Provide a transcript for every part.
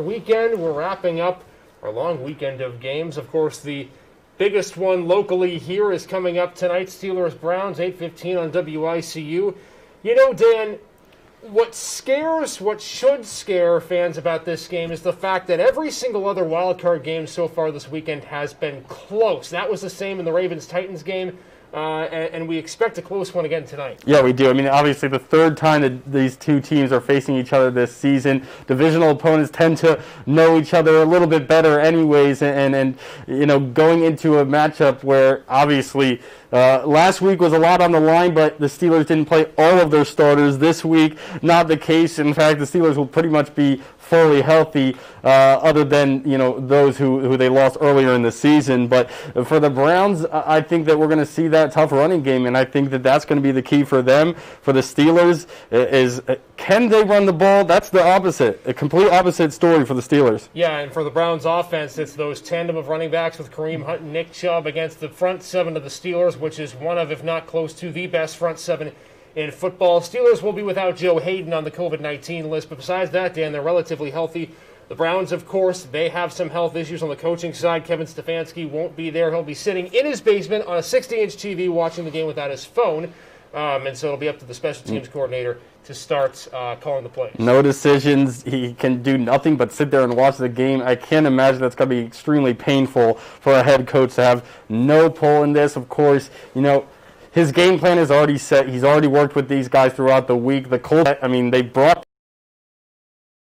Weekend. We're wrapping up our long weekend of games. Of course, the biggest one locally here is coming up tonight. Steelers-Browns, 8:15 on WICU. You know, Dan, what should scare fans about this game is the fact that every single other wildcard game so far this weekend has been close. That was the same in the Ravens-Titans game. And we expect a close one again tonight. Yeah, we do. I mean, obviously, the third time that these two teams are facing each other this season. Divisional opponents tend to know each other a little bit better anyways. And you know, going into a matchup where, obviously, last week was a lot on the line, but the Steelers didn't play all of their starters. This week, not the case. In fact, the Steelers will pretty much be fully healthy, other than, you know, those who they lost earlier in the season. But for the Browns, I think that we're going to see that tough running game, and I think that that's going to be the key for them. For the Steelers, is can they run the ball? That's the opposite, a complete opposite story for the Steelers. Yeah, and for the Browns offense, it's those tandem of running backs with Kareem Hunt and Nick Chubb against the front seven of the Steelers, which is one of, if not close to, the best front seven in football. Steelers will be without Joe Hayden on the COVID-19 list, but besides that, Dan, they're relatively healthy. The Browns, of course, they have some health issues on the coaching side. Kevin Stefanski won't be there. He'll be sitting in his basement on a 60-inch TV watching the game without his phone, and so it'll be up to the special teams coordinator to start calling the plays. No decisions. He can do nothing but sit there and watch the game. I can't imagine that's going to be extremely painful for a head coach to have no pull in this. Of course, you know, his game plan is already set. He's already worked with these guys throughout the week. The Colts, I mean, they brought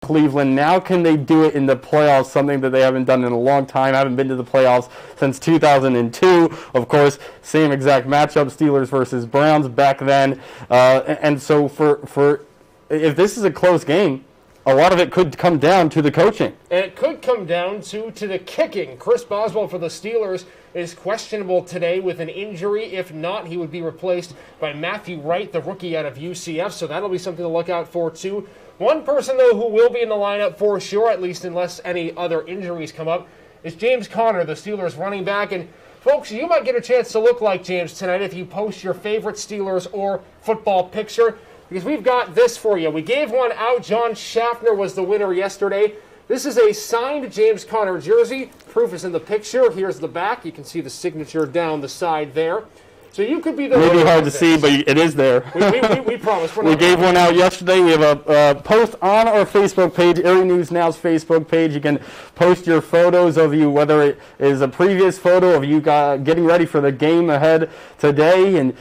Cleveland. Now can they do it in the playoffs, something that they haven't done in a long time, haven't been to the playoffs since 2002. Of course, same exact matchup, Steelers versus Browns back then. And so for if this is a close game, a lot of it could come down to the coaching. And it could come down to the kicking. Chris Boswell for the Steelers is questionable today with an injury. If not, he would be replaced by Matthew Wright, the rookie out of UCF, so that'll be something to look out for too. One person, though, who will be in the lineup for sure, at least unless any other injuries come up, is James Conner, the Steelers running back. And folks, you might get a chance to look like James tonight if you post your favorite Steelers or football picture, because we've got this for you. We gave one out. John Schaffner was the winner yesterday. This is a signed James Conner jersey. Proof is in the picture. Here's the back. You can see the signature down the side there. So you could be the winner. Maybe hard to see, but it is there. We promise. We gave one out yesterday. We have a post on our Facebook page, Erie News Now's Facebook page. You can post your photos of you, whether it is a previous photo of you getting ready for the game ahead today, and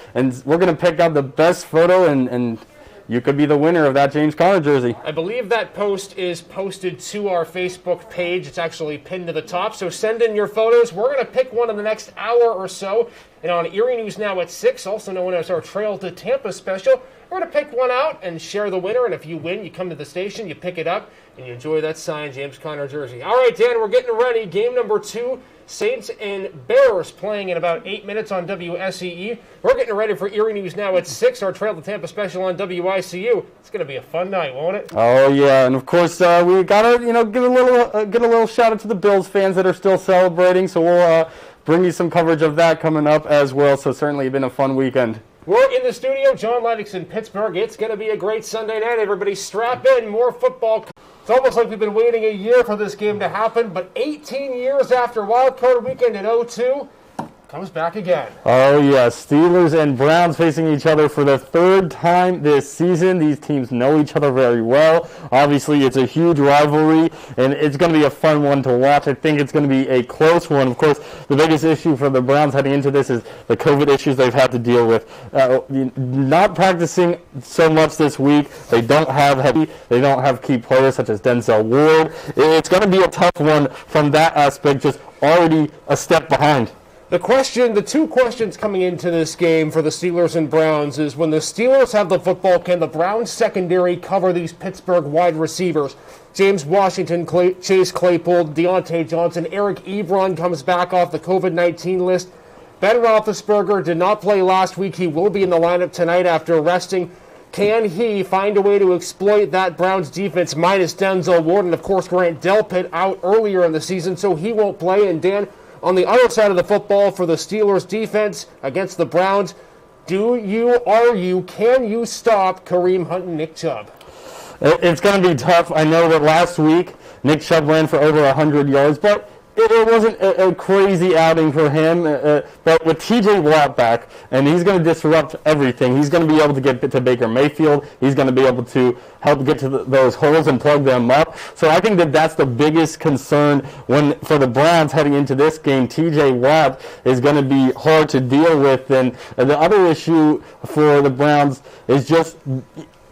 we're going to pick out the best photo, and you could be the winner of that James Conner jersey. I believe that post is posted to our Facebook page. It's actually pinned to the top. So send in your photos. We're going to pick one in the next hour or so. And on Erie News Now at 6, also known as our Trail to Tampa special, we're going to pick one out and share the winner. And if you win, you come to the station, you pick it up, and you enjoy that signed James Conner jersey. All right, Dan, we're getting ready. Game number 2. Saints and Bears playing in about 8 minutes on WSEE. We're getting ready for Erie News Now at 6, our Trail to Tampa special on WICU. It's going to be a fun night, won't it? Oh yeah, and of course we gotta give a little shout out to the Bills fans that are still celebrating. So we'll bring you some coverage of that coming up as well. So certainly been a fun weekend. We're in the studio, John Lennox in Pittsburgh. It's going to be a great Sunday night. Everybody strap in, more football. It's almost like we've been waiting a year for this game to happen, but 18 years after Wild Card Weekend in 2002, comes back again. Oh, yeah. Steelers and Browns facing each other for the third time this season. These teams know each other very well. Obviously, it's a huge rivalry, and it's going to be a fun one to watch. I think it's going to be a close one. Of course, the biggest issue for the Browns heading into this is the COVID issues they've had to deal with. Not practicing so much this week. They don't have key players such as Denzel Ward. It's going to be a tough one from that aspect, just already a step behind. The two questions coming into this game for the Steelers and Browns is, when the Steelers have the football, can the Browns secondary cover these Pittsburgh wide receivers? James Washington, Chase Claypool, Deontay Johnson, Eric Ebron comes back off the COVID-19 list. Ben Roethlisberger did not play last week. He will be in the lineup tonight after resting. Can he find a way to exploit that Browns defense minus Denzel Ward? And, of course, Grant Delpit out earlier in the season, so he won't play. And, Dan, on the other side of the football for the Steelers defense against the Browns, can you stop Kareem Hunt and Nick Chubb? It's going to be tough. I know that last week Nick Chubb ran for over 100 yards, but it wasn't a crazy outing for him. But with TJ Watt back, and he's going to disrupt everything. He's going to be able to get to Baker Mayfield. He's going to be able to help get to those holes and plug them up. So I think that's the biggest concern for the Browns heading into this game. TJ Watt is going to be hard to deal with. And the other issue for the Browns is just,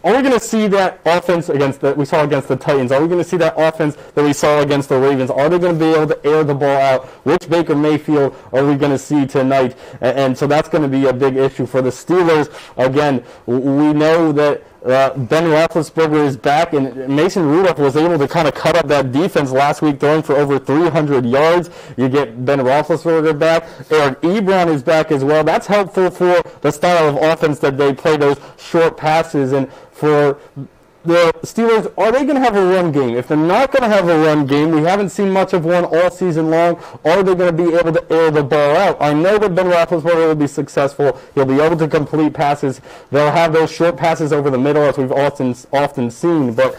are we going to see that offense we saw against the Titans? Are we going to see that offense that we saw against the Ravens? Are they going to be able to air the ball out? Which Baker Mayfield are we going to see tonight? And so that's going to be a big issue for the Steelers. Again, we know that Ben Roethlisberger is back, and Mason Rudolph was able to kind of cut up that defense last week, throwing for over 300 yards. You get Ben Roethlisberger back. Eric Ebron is back as well. That's helpful for the style of offense that they play, those short passes. And for the Steelers, are they going to have a run game? If they're not going to have a run game, we haven't seen much of one all season long, are they going to be able to air the ball out? I know that Ben Roethlisberger will be successful. He'll be able to complete passes. They'll have those short passes over the middle, as we've often seen. But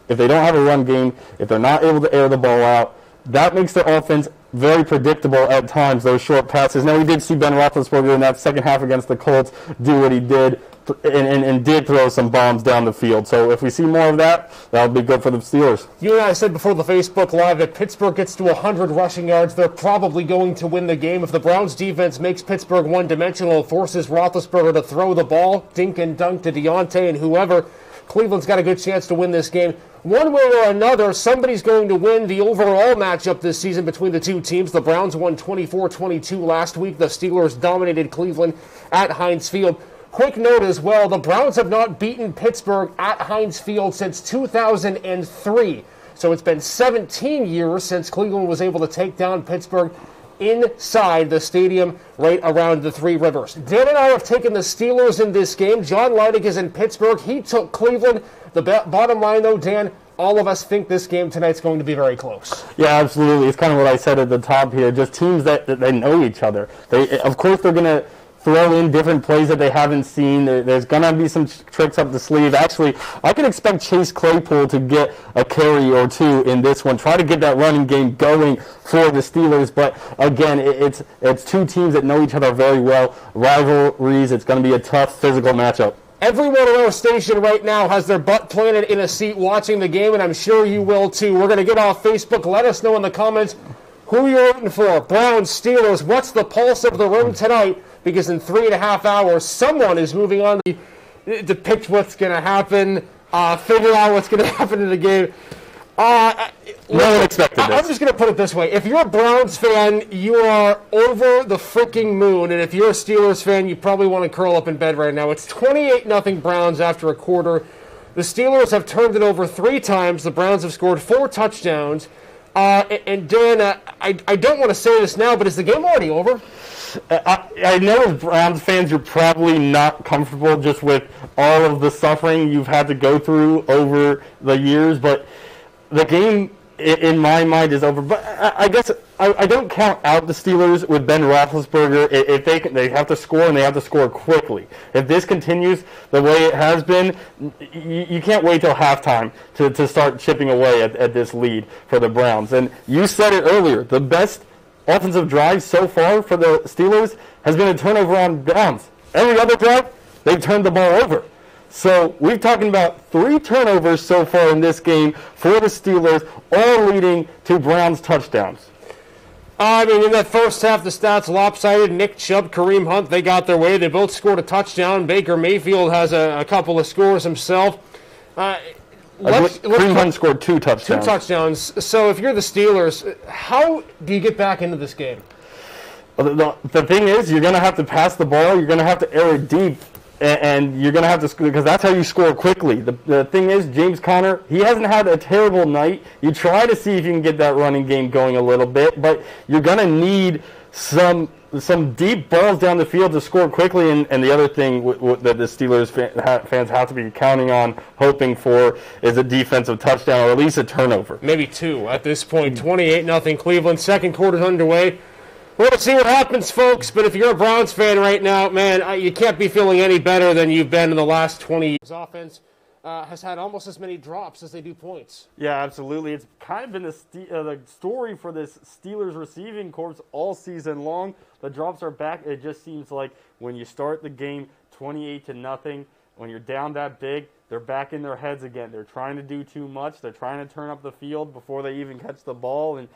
if they don't have a run game, if they're not able to air the ball out, that makes their offense very predictable at times, those short passes. Now, we did see Ben Roethlisberger in that second half against the Colts do what he did, and did throw some bombs down the field. So if we see more of that, that'll be good for the Steelers. You and I said before the Facebook Live that Pittsburgh gets to 100 rushing yards, they're probably going to win the game. If the Browns defense makes Pittsburgh one-dimensional, forces Roethlisberger to throw the ball, dink and dunk to Deontay and whoever, Cleveland's got a good chance to win this game. One way or another, somebody's going to win the overall matchup this season between the two teams. The Browns won 24-22 last week. The Steelers dominated Cleveland at Heinz Field. Quick note as well, the Browns have not beaten Pittsburgh at Heinz Field since 2003. So it's been 17 years since Cleveland was able to take down Pittsburgh inside the stadium right around the Three Rivers. Dan and I have taken the Steelers in this game. John Leidig is in Pittsburgh. He took Cleveland. The bottom line, though, Dan, all of us think this game tonight's going to be very close. Yeah, absolutely. It's kind of what I said at the top here. Just teams that they know each other. Of course, they're going to throw in different plays that they haven't seen. There's going to be some tricks up the sleeve. Actually, I can expect Chase Claypool to get a carry or two in this one. Try to get that running game going for the Steelers. But again, it's two teams that know each other very well. Rivalries. It's going to be a tough physical matchup. Everyone on our station right now has their butt planted in a seat watching the game, and I'm sure you will too. We're going to get off Facebook. Let us know in the comments who you're rooting for. Browns, Steelers, what's the pulse of the room tonight? Because in 3.5 hours, someone is moving on to pitch what's going to happen, figure out what's going to happen in the game. No one expected this. I'm just going to put it this way. If you're a Browns fan, you are over the freaking moon. And if you're a Steelers fan, you probably want to curl up in bed right now. It's 28-0 Browns after a quarter. The Steelers have turned it over 3 times. The Browns have scored 4 touchdowns. And Dan, I don't want to say this now, but is the game already over? I know as Browns fans, you're probably not comfortable just with all of the suffering you've had to go through over the years, but the game, in my mind, is over. But I guess I don't count out the Steelers with Ben Roethlisberger. If they have to score, and they have to score quickly. If this continues the way it has been, you can't wait till halftime to start chipping away at this lead for the Browns. And you said it earlier, the best offensive drive so far for the Steelers has been a turnover on downs. Every other drive, they've turned the ball over. So we're talking about 3 turnovers so far in this game for the Steelers, all leading to Browns touchdowns. I mean, in that first half, the stats lopsided. Nick Chubb, Kareem Hunt, they got their way. They both scored a touchdown. Baker Mayfield has a couple of scores himself. Kareem Hunt scored 2 touchdowns. 2 touchdowns. So if you're the Steelers, how do you get back into this game? The thing is, you're going to have to pass the ball. You're going to have to air it deep. And you're going to have to score, because that's how you score quickly. The thing is, James Conner, he hasn't had a terrible night. You try to see if you can get that running game going a little bit, but you're going to need some deep balls down the field to score quickly. And the other thing that the Steelers fans have to be counting on, hoping for, is a defensive touchdown or at least a turnover. Maybe 2 at this point. 28-0 Cleveland. Second quarter's underway. We're going to see what happens, folks, but if you're a Browns fan right now, man, you can't be feeling any better than you've been in the last 20 years. Offense has had almost as many drops as they do points. Yeah, absolutely. It's kind of been the story for this Steelers receiving corps all season long. The drops are back. It just seems like when you start the game 28-0, when you're down that big, they're back in their heads again. They're trying to do too much. They're trying to turn up the field before they even catch the ball. And,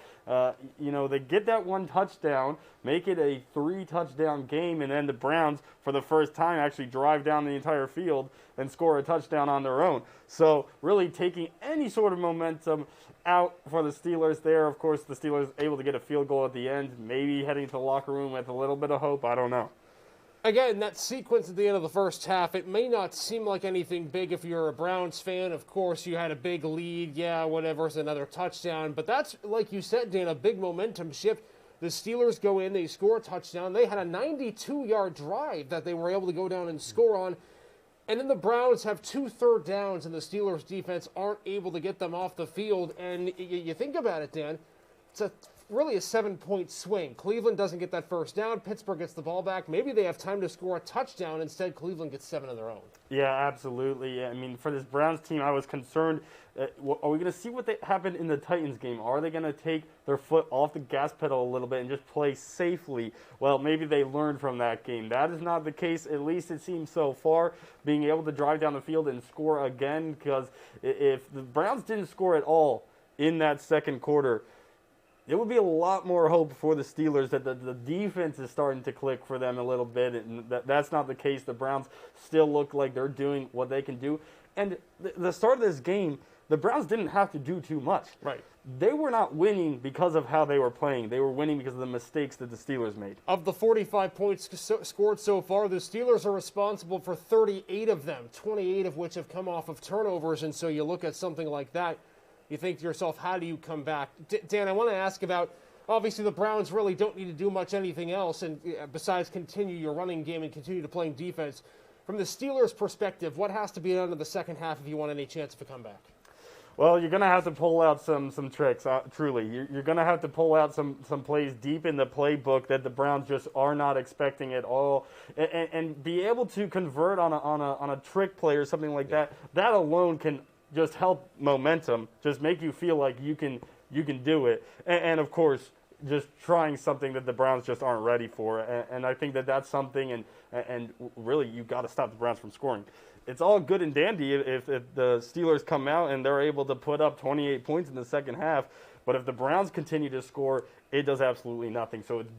they get that one touchdown, make it a 3-touchdown game, and then the Browns, for the first time, actually drive down the entire field and score a touchdown on their own. So really taking any sort of momentum out for the Steelers there. Of course, the Steelers able to get a field goal at the end, maybe heading to the locker room with a little bit of hope. I don't know. Again, that sequence at the end of the first half, it may not seem like anything big if you're a Browns fan. Of course, you had a big lead. Yeah, whatever, it's another touchdown. But that's, like you said, Dan, a big momentum shift. The Steelers go in, they score a touchdown. They had a 92-yard drive that they were able to go down and score on. And then the Browns have 2 third downs, and the Steelers' defense aren't able to get them off the field. And you think about it, Dan, it's really a 7-point swing. Cleveland doesn't get that first down. Pittsburgh gets the ball back. Maybe they have time to score a touchdown. Instead, Cleveland gets 7 of their own. Yeah, absolutely. I mean, for this Browns team, I was concerned. Are we going to see what happened in the Titans game? Are they going to take their foot off the gas pedal a little bit and just play safely? Well, maybe they learned from that game. That is not the case, at least it seems so far, being able to drive down the field and score again, because if the Browns didn't score at all in that second quarter, it would be a lot more hope for the Steelers that the defense is starting to click for them a little bit, and that's not the case. The Browns still look like they're doing what they can do. And the start of this game, the Browns didn't have to do too much. Right. They were not winning because of how they were playing. They were winning because of the mistakes that the Steelers made. Of the 45 points scored so far, the Steelers are responsible for 38 of them, 28 of which have come off of turnovers. And so you look at something like that, you think to yourself, how do you come back? Dan, I want to ask about, obviously the Browns really don't need to do much anything else and besides continue your running game and continue to play defense. From the Steelers' perspective, what has to be done in the second half if you want any chance of a comeback? Well, you're going to have to pull out some tricks, truly. You're going to have to pull out some plays deep in the playbook that the Browns just are not expecting at all, and be able to convert on a trick play or something like that. That alone can just help momentum, just make you feel like you can do it. And of course, just trying something that the Browns just aren't ready for. And I think that's something, and really you got to stop the Browns from scoring. It's all good and dandy if the Steelers come out and they're able to put up 28 points in the second half, but if the Browns continue to score, it does absolutely nothing. So it's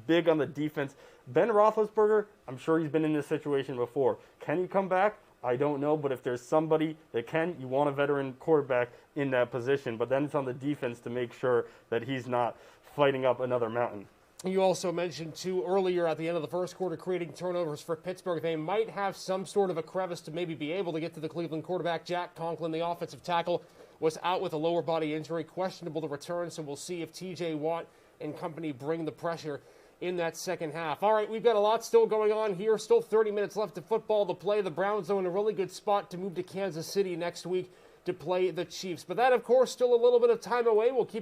big on the defense. Ben Roethlisberger, I'm sure he's been in this situation before. Can he come back? I don't know, but if there's somebody that can, you want a veteran quarterback in that position. But then it's on the defense to make sure that he's not fighting up another mountain. You also mentioned, too, earlier at the end of the first quarter, creating turnovers for Pittsburgh. They might have some sort of a crevice to maybe be able to get to the Cleveland quarterback. Jack Conklin, the offensive tackle, was out with a lower body injury, questionable to return, so we'll see if T.J. Watt and company bring the pressure in that second half. All right, we've got a lot still going on here. Still 30 minutes left of football to play. The Browns, though, in a really good spot to move to Kansas City next week to play the Chiefs. But that, of course, still a little bit of time away. We'll keep